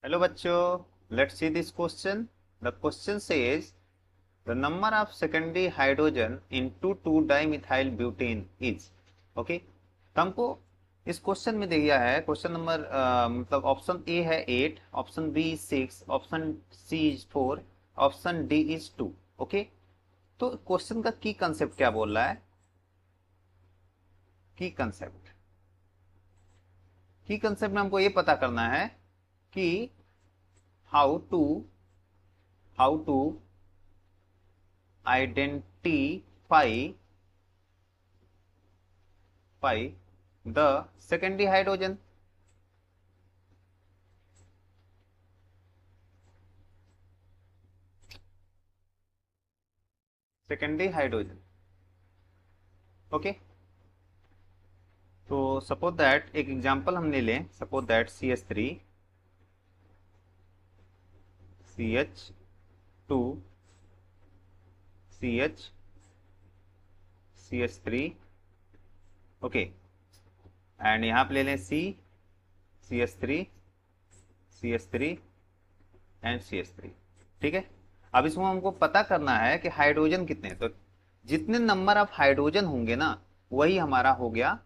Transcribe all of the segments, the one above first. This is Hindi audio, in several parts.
Hello बच्चों, let's see this question. The question says the number of secondary hydrogen in 2,2-dimethyl butane is. Okay, तो हमको इस क्वेश्चन में दिया है क्वेश्चन नंबर मतलब ऑप्शन ए है 8, option B 6, option C is 4, option D is 2. Okay, तो क्वेश्चन का की कंसेप्ट क्या बोल रहा है? की कंसेप्ट में हमको ये पता करना है कि how to identify the secondary hydrogen. Okay, तो सपोज दैट एक एग्जांपल हम ले लें. Suppose that CH3 CH2 CH3. Okay, and यहाँ पे ले लें CH3 एंड CH3. ठीक है, अब इसमें हमको पता करना है कि हाइड्रोजन कितने हैं. तो जितने नंबर ऑफ हाइड्रोजन होंगे ना, वही हमारा हो गया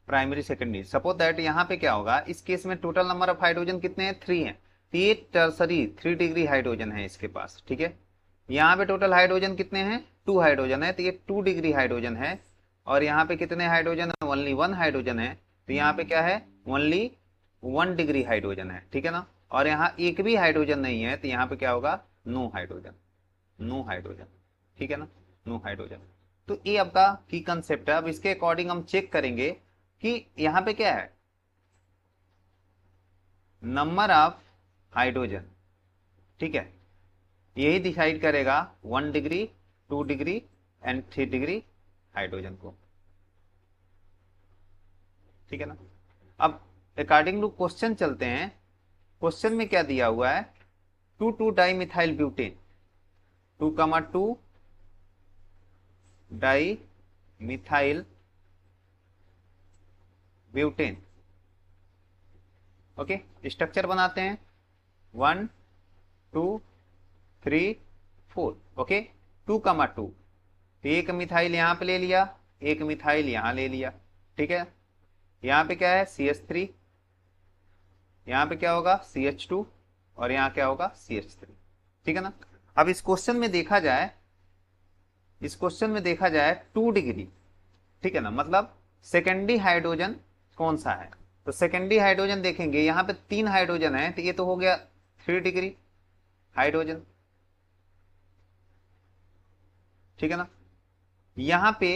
प्राइमरी सेकेंडरी. सपोज दैट यहाँ पे क्या होगा, इस केस में टोटल नंबर ऑफ हाइड्रोजन कितने हैं? 3 हैं. तो ये टर्सरी 3 डिग्री हाइड्रोजन है इसके पास. ठीक है, यहाँ पे टोटल हाइड्रोजन कितने हैं? 2 हाइड्रोजन है, तो ये 2 डिग्री हाइड्रोजन है. और यहाँ पे कितने हाइड्रोजन है? ओनली 1 हाइड्रोजन है, तो यहाँ पे क्या है? ओनली 1 डिग्री हाइड्रोजन है. ठीक है ना, और यहाँ एक भी हाइड्रोजन नहीं है, तो यहाँ पे क्या होगा? No hydrogen. ठीक है ना, नो हाइड्रोजन. तो ये आपका की कंसेप्ट है. अब इसके अकॉर्डिंग हम चेक करेंगे कि यहाँ पे क्या है, नंबर ऑफ हाइड्रोजन. ठीक है, यही डिसाइड करेगा 1 degree, 2 degree and 3 degree hydrogen को. ठीक है ना, अब अकॉर्डिंग टू क्वेश्चन चलते हैं. क्वेश्चन में क्या दिया हुआ है? 2,2-डाइमिथाइल butane, 2,2 di methyl butane. Okay, structure बनाते हैं. 1 2 3 4. ओके, 2,2, एक मिथाइल यहाँ पे ले लिया, एक मिथाइल यहाँ ले लिया. ठीक है, यहाँ पे क्या है? CH3, यहाँ पे क्या होगा? CH2, और यहाँ क्या होगा? CH3. ठीक है ना, अब इस क्वेश्चन में देखा जाए 2 डिग्री. ठीक है ना, मतलब सेकेंडरी हाइड्रोजन कौन सा है? तो सेकेंडरी हाइड्रोजन देखेंगे, यहाँ पे 3 हाइड्रोजन है, तो ये तो हो गया 3 डिग्री हाइड्रोजन. ठीक है ना, यहाँ पे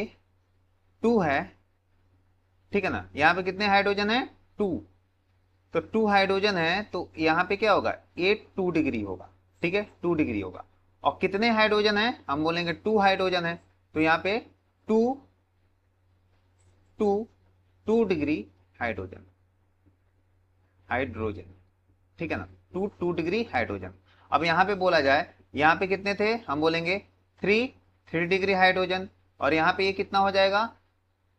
2 है. ठीक है ना, यहाँ पे कितने हाइड्रोजन है? 2. तो 2 हाइड्रोजन है, तो यहाँ पे क्या होगा? 2 डिग्री होगा. ठीक है, 2 डिग्री होगा. और कितने हाइड्रोजन है? हम बोलेंगे 2 हाइड्रोजन है, तो यहाँ पे 2 2 2 डिग्री हाइड्रोजन. ठीक है ना, 2 डिग्री हाइड्रोजन. अब यहाँ पे बोला जाए, यहाँ पे कितने थे? हम बोलेंगे 3 डिग्री हाइड्रोजन. और यहाँ पे ये कितना हो जाएगा?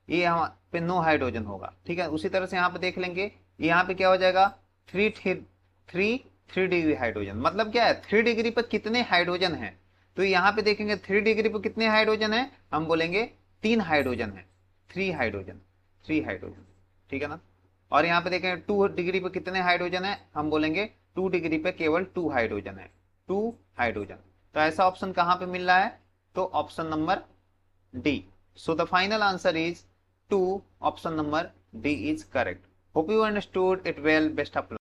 ये यहाँ पे नो हाइड्रोजन होगा. ठीक है, उसी तरह से यहाँ पे देख लेंगे, यहाँ पे क्या हो जाएगा? 3 डिग्री हाइड्रोजन. मतलब क्या है? 3 डिग्री पर कितने हाइड्रोजन है? तो यहाँ पे देखेंगे 3 डिग्री पर कितने हाइड्रोजन है? हम बोलेंगे 3 हाइड्रोजन है. 3 हाइड्रोजन. ठीक है ना, और यहाँ पे देखें 2 डिग्री पे कितने हाइड्रोजन है? हम बोलेंगे 2 डिग्री पे केवल 2 हाइड्रोजन है. 2 हाइड्रोजन. तो ऐसा ऑप्शन कहाँ पे मिल रहा है? तो option number D. So the final answer is 2. Option number D is correct. Hope you understood it well. Best of